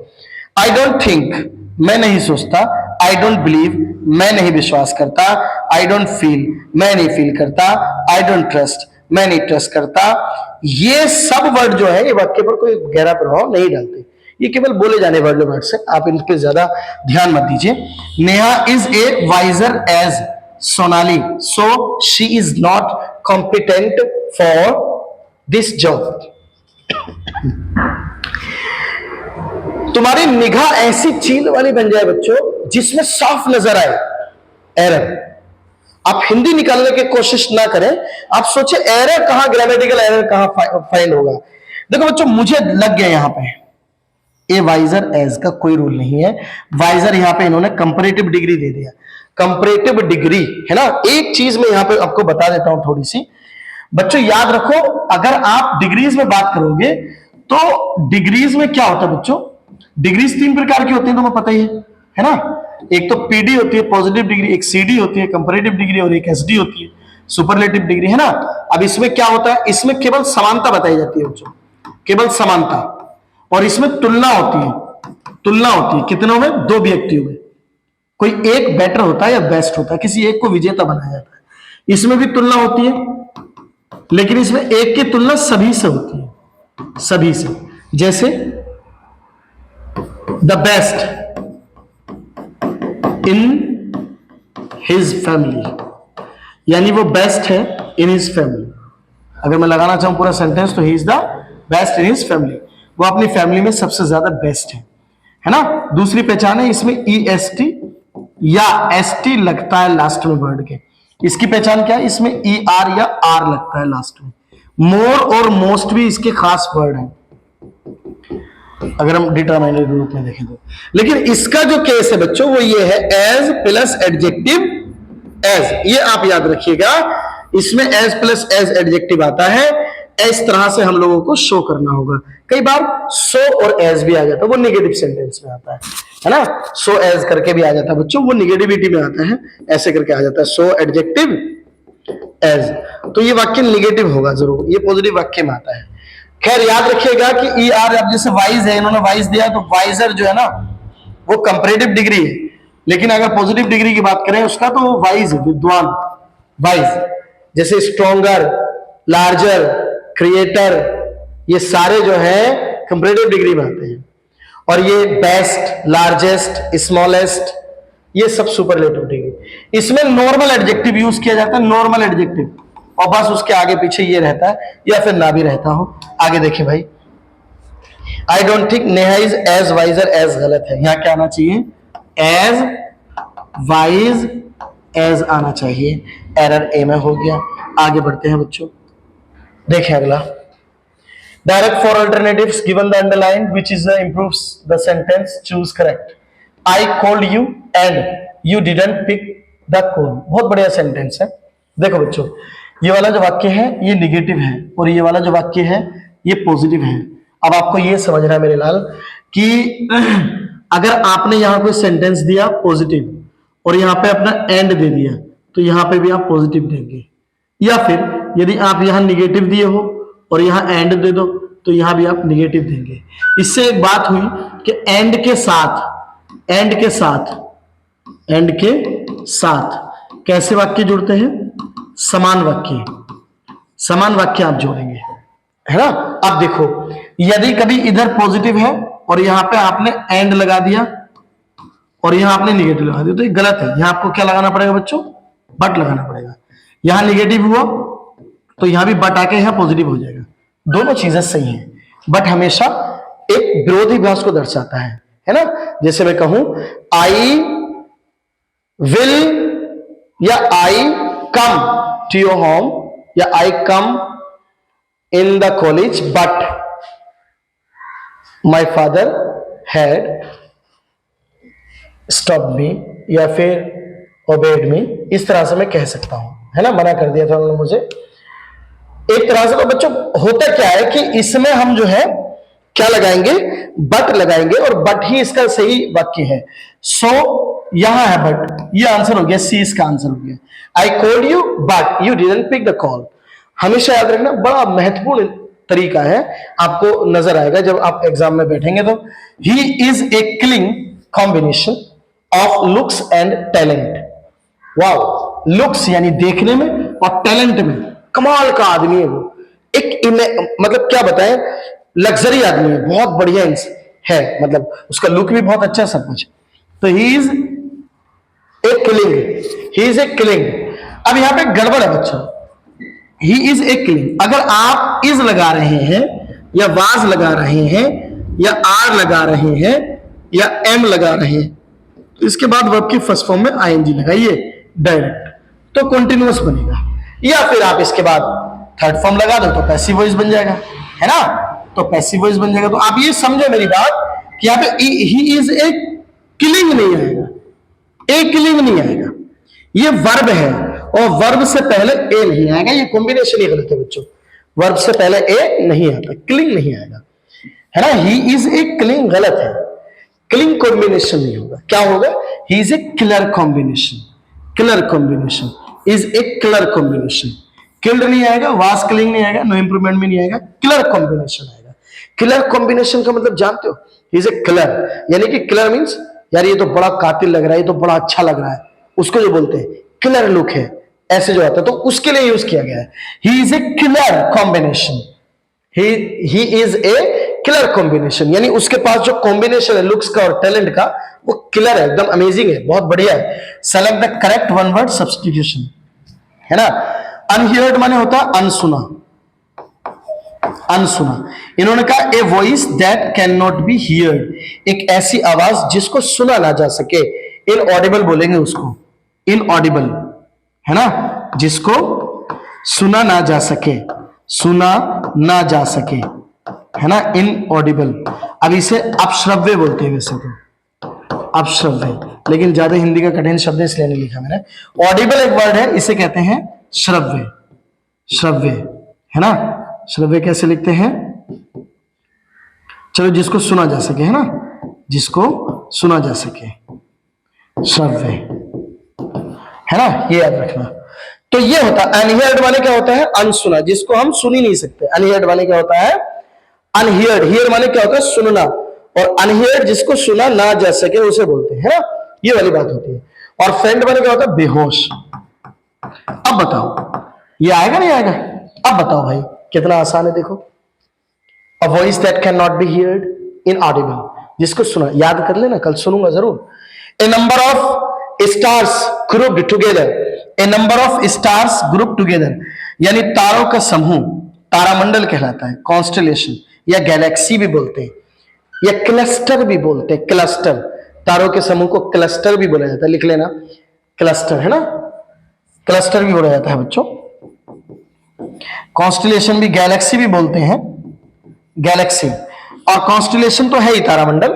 आई डोंट थिंक, मैं नहीं सोचता। आई डोंट बिलीव, मैं नहीं विश्वास करता। आई डोंट फील, मैं नहीं फील करता। आई डोंट ट्रस्ट, मैं नहीं ट्रस्ट करता। ये सब वर्ड जो है ये वाक्य पर कोई गहरा प्रभाव नहीं डालते, ये केवल बोले जाने वाले वर्ड्स हैं, आप इन पे ज्यादा ध्यान मत दीजिए। Neha is a wiser as Sonali, so she is not competent for this job. तुम्हारी निगाह ऐसी चील वाली बन जाए बच्चों जिसमें साफ नजर आए एरर। आप हिंदी निकालने की कोशिश ना करें, आप सोचे एरर कहां, ग्रामेटिकल एरर कहां फाइंड होगा। देखो बच्चों मुझे लग गया यहां पे ए वाइजर एज का कोई रूल नहीं है। वाइजर यहां पे इन्होंने कंपैरेटिव डिग्री दे दिया, कंपैरेटिव डिग्री है ना। एक चीज मैं यहां पे आपको बता देता हूं थोड़ी सी, बच्चों याद रखो, अगर आप डिग्रीज में बात करोगे तो डिग्रीज में क्या होता है बच्चों, डिग्रीज 3 प्रकार की होती है, तुम्हें पता ही है ना। एक तो पीडी होती है पॉजिटिव डिग्री, एक सीडी होती है कंपैरेटिव डिग्री, और एक एसडी होती है सुपरलेटिव डिग्री, है ना। अब इसमें क्या होता है, इसमें केवल समानता बताई जाती है बच्चों, केवल समानता, और इसमें तुलना होती है, तुलना होती है कितनों में, 2 व्यक्तियों में, कोई एक बेटर होता है या बेस्ट होता है, किसी एक को विजेता बनाया जाता है। इसमें भी तुलना होती है, लेकिन इसमें एक की तुलना सभी से होती है, सभी से। जैसे the best in his family, यानी वो बेस्ट है इन हिज फैमिली। अगर मैं लगाना चाहूं पूरा सेंटेंस तो he is the best in his family, वो अपनी फैमिली में सबसे ज्यादा बेस्ट है ना। दूसरी पहचान है इसमें EST या ST लगता है लास्ट में वर्ड के, इसकी पहचान क्या है, इसमें ER या R लगता है लास्ट में। मोर और मोस्ट भी इसके खास वर्ड हैं अगर हम डिटरमाइनर के रूप में देखें तो। लेकिन इसका जो केस है बच्चों वो ये है एज प्लस एडजेक्टिव एज, ये आप याद रखिएगा, इसमें एज प्लस एज एडजेक्टिव आता है, इस तरह से हम लोगों को शो करना होगा। कई बार सो और एज भी आ जाता है, वो निगेटिव सेंटेंस में आता है ना, सो एज करके भी आ जाता है बच्चों, वो निगेटिविटी में आता है, ऐसे करके आ जाता है सो एडजेक्टिव एज, तो ये वाक्य निगेटिव होगा जरूर, ये पॉजिटिव वाक्य में आता है। खैर याद रखिएगा कि ER अब जैसे वाइज है, इन्होंने वाइज दिया, तो वाइजर जो है ना वो कंपैरेटिव डिग्री है, लेकिन अगर पॉजिटिव डिग्री की बात करें उसका तो वाइज है, विद्वान, वाइज। जैसे स्ट्रॉन्गर, लार्जर, क्रिएटर, ये सारे जो है कंपैरेटिव डिग्री में आते हैं, और ये बेस्ट, लार्जेस्ट, स्मॉलेस्ट, ये सब सुपरलेटिव डिग्री। इसमें नॉर्मल एडजेक्टिव यूज किया जाता है, नॉर्मल एडजेक्टिव, और बस उसके आगे पीछे ये रहता है या फिर ना भी रहता हो। आगे देखिए भाई, I don't think Neha is as wiser as गलत है, यहां क्या आना चाहिए, एज वाइज एज आना चाहिए, एरर ए में हो गया। आगे बढ़ते हैं बच्चों, देखें अगला, direct for alternatives given the underline which is improves the sentence, choose correct. I called you and you didn't pick the call, बहुत बढ़िया सेंटेंस है। देखो बच्चों, ये वाला जो वाक्य है ये निगेटिव है और ये वाला जो वाक्य है ये पॉजिटिव है। अब आपको ये समझना है मेरे लाल कि अगर आपने यहां कोई सेंटेंस दिया पॉजिटिव और यहाँ पे अपना एंड दे दिया, तो यहाँ पे भी आप पॉजिटिव देंगे। या फिर यदि आप यहाँ निगेटिव दिए हो और यहाँ एंड दे दो, तो यहाँ भी आप निगेटिव देंगे। इससे एक बात हुई कि एंड के साथ कैसे वाक्य जुड़ते हैं? समान वाक्य आप जोड़ेंगे, है ना। अब देखो, यदि कभी इधर पॉजिटिव है और यहाँ पे आपने एंड लगा दिया और यहाँ आपने निगेटिव लगा दिया, तो ये गलत है। यहाँ आपको क्या लगाना पड़ेगा बच्चों? बट लगाना पड़ेगा। यहाँ निगेटिव हुआ तो यहाँ भी बट आके यहाँ पॉजिटिव हो जाएगा। दोनों चीजें सही हैं, बट हमेशा एक विरोधाभास को दर्शाता है ना। जैसे मैं कहूं आई विल या I come to your home या I come in the college but my father had stop me या फिर ओबेड मी। इस तरह से मैं कह सकता हूं, है ना। मना कर दिया था उन्होंने मुझे। एक तरह से तो बच्चों होता क्या है कि इसमें हम जो है क्या लगाएंगे? बट लगाएंगे, और बट ही इसका सही वाक्य है। सो यहां है बट, ये आंसर हो गया, सी इसका आंसर हो गया। I called you but you didn't pick the call. हमेशा याद रखना, बड़ा महत्वपूर्ण तरीका है, आपको नजर आएगा जब आप एग्जाम में बैठेंगे। तो he is a killing combination of looks and talent. Wow, looks यानी देखने में और टैलेंट में कमाल का आदमी है वो। एक मतलब क्या बताएं, लग्जरी आदमी है, बहुत बढ़िया है, मतलब उसका लुक भी बहुत अच्छा है, सब कुछ। तो ही इज ए किलिंग। अब यहां पे गड़बड़ है बच्चों, ही इज ए किलिंग। अगर आप इज लगा रहे हैं या वाज लगा रहे हैं या आर लगा रहे हैं या एम लगा रहे हैं, तो इसके बाद वर्ब की फर्स्ट फॉर्म में आईएनजी लगाइए डायरेक्ट, तो कंटिन्यूअस बनेगा। या फिर आप इसके बाद थर्ड फॉर्म लगा दो तो पैसिव वॉइस बन जाएगा, है ना। तो पैसिव वॉइस बन जाएगा। तो आप ये समझो मेरी बात कि यहाँ पे ही इज ए किलिंग नहीं आएगा, ए किलिंग नहीं आएगा, ये वर्ब है और वर्ब से पहले ए नहीं आएगा। ये कॉम्बिनेशन ही गलत है बच्चों, वर्ब से पहले ए नहीं आता, किलिंग नहीं आएगा, है ना। ही इज ए किलिंग गलत है, किलिंग कॉम्बिनेशन नहीं होगा। क्या होगा? He is a killer combination, is a killer combination. Killed नहीं आएगा, वास किलिंग नहीं आएगा, नो इंप्रूवमेंट में नहीं आएगा, किलर कॉम्बिनेशन आएगा। किलर कॉम्बिनेशन का मतलब जानते हो? ही इज ए किलर, यानी कि किलर मींस यार ये तो बड़ा कातिल लग रहा है, ये तो बड़ा अच्छा लग रहा है, उसको जो बोलते हैं किलर लुक है, ऐसे जो आता है, तो उसके लिए यूज किया गया है। He is a killer combination, he is a killer combination, यानी उसके पास जो कॉम्बिनेशन है लुक्स का और टैलेंट का, वो किलर है, एकदम अमेजिंग है, बहुत बढ़िया है। Select the correct one word substitution, है ना। अनहियर्ड माने होता है अनसुना, इन्होंने कहा a voice that can not be heard, एक ऐसी आवाज जिसको सुना ना जा सके। इनऑडिबल बोलेंगे उसको, इनऑडिबल, है ना, जिसको सुना ना जा सके, है ना, इनऑडिबल। अब इसे अपश्रव्य बोलते हैं वैसे तो, अपश्रव्य, लेकिन ज्यादा हिंदी का कठिन शब्द इसलिए नहीं लिखा मैंने। ऑडिबल एक वर्ड है, इसे कहते हैं श्रव्य, है ना। श्रव्य कैसे लिखते हैं? चलो, जिसको सुना जा सके, है ना, जिसको सुना जा सके, श्रव्य, है ना, ये याद रखना। तो ये होता है अनहियर्ड माने क्या होता है? अनसुना, जिसको हम सुन ही नहीं सकते। अनहियर्ड माने क्या होता है? अनहियर्ड। हियर माने क्या होता है? सुनना, और अनहियर्ड जिसको सुना ना जा सके उसे बोलते हैं, है ना, ये वाली बात होती है। और फेंट माने क्या होता है? बेहोश। अब बताओ ये आएगा नहीं आएगा? अब बताओ भाई, कितना आसान है, देखो। A voice that can not be heard, inaudible, जिसको सुना, याद कर लेना, कल सुनूंगा जरूर। A number of stars grouped together, a number of stars group together, यानी तारों का समूह, तारामंडल कहलाता है, कॉन्स्टलेशन या गैलेक्सी भी बोलते हैं, या क्लस्टर भी बोलते हैं। क्लस्टर, तारों के समूह को क्लस्टर भी बोला जाता है, लिख लेना, क्लस्टर, है ना, क्लस्टर भी बोला जाता है बच्चों। कॉन्स्टलेशन भी, गैलेक्सी भी बोलते हैं, गैलेक्सी। और कॉन्स्टलेशन तो है ही तारामंडल,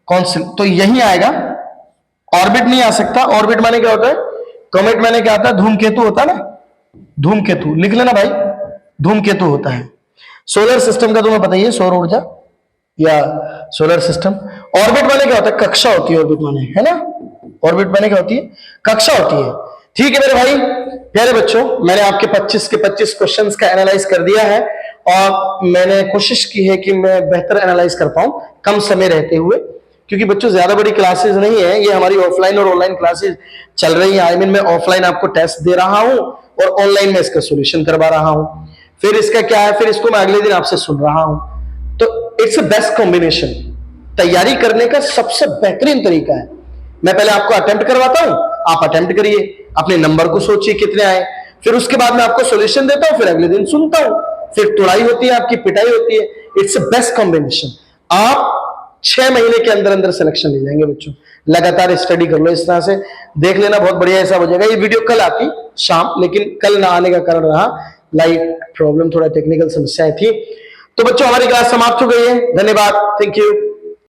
तो यही आएगा, ऑर्बिट नहीं आ सकता। ऑर्बिट माने क्या होता है? कॉमेट माने क्या होता है? धूमकेतु होता है ना, धूमकेतु लिख लेना भाई, धूमकेतु होता है। सोलर सिस्टम का तुम्हें बताइए, सौर ऊर्जा या सोलर सिस्टम, ऑर्बिट माने क्या होता है? कक्षा होती है ऑर्बिट माने, है ना? ऑर्बिट माने क्या होती है? कक्षा होती है। ठीक है मेरे भाई प्यारे बच्चों, मैंने आपके 25 के 25 क्वेश्चंस का एनालाइज कर दिया है और मैंने कोशिश की है कि मैं बेहतर एनालाइज कर पाऊं कम समय रहते हुए, क्योंकि बच्चों ज्यादा बड़ी क्लासेस नहीं है, ये हमारी ऑफलाइन और ऑनलाइन क्लासेस चल रही है। आई मीन मैं ऑफलाइन आपको टेस्ट दे रहा हूं और ऑनलाइन में इसका सोल्यूशन करवा रहा हूं, फिर इसका क्या है, फिर इसको मैं अगले दिन आपसे सुन रहा हूं। तो इट्स अ बेस्ट कॉम्बिनेशन, तैयारी करने का सबसे बेहतरीन तरीका है। मैं पहले आपको अटेम्प्ट करवाता हूं, आप अटेम्प्ट करिए, अपने नंबर को सोचिए कितने आए, फिर उसके बाद मैं आपको सॉल्यूशन देता हूं, फिर अगले दिन सुनता हूं, फिर तुड़ाई होती है, आपकी पिटाई होती है। It's a best combination. आप 6 महीने के अंदर अंदर सिलेक्शन ले जाएंगे बच्चों। लगातार स्टडी कर लो, इस तरह से देख लेना, बहुत बढ़िया ऐसा हो जाएगा। ये वीडियो कल आती शाम, लेकिन कल ना आने का कारण रहा लाइट प्रॉब्लम, थोड़ा टेक्निकल समस्याएं थी। तो बच्चों हमारी क्लास समाप्त हो गई है, धन्यवाद, थैंक यू।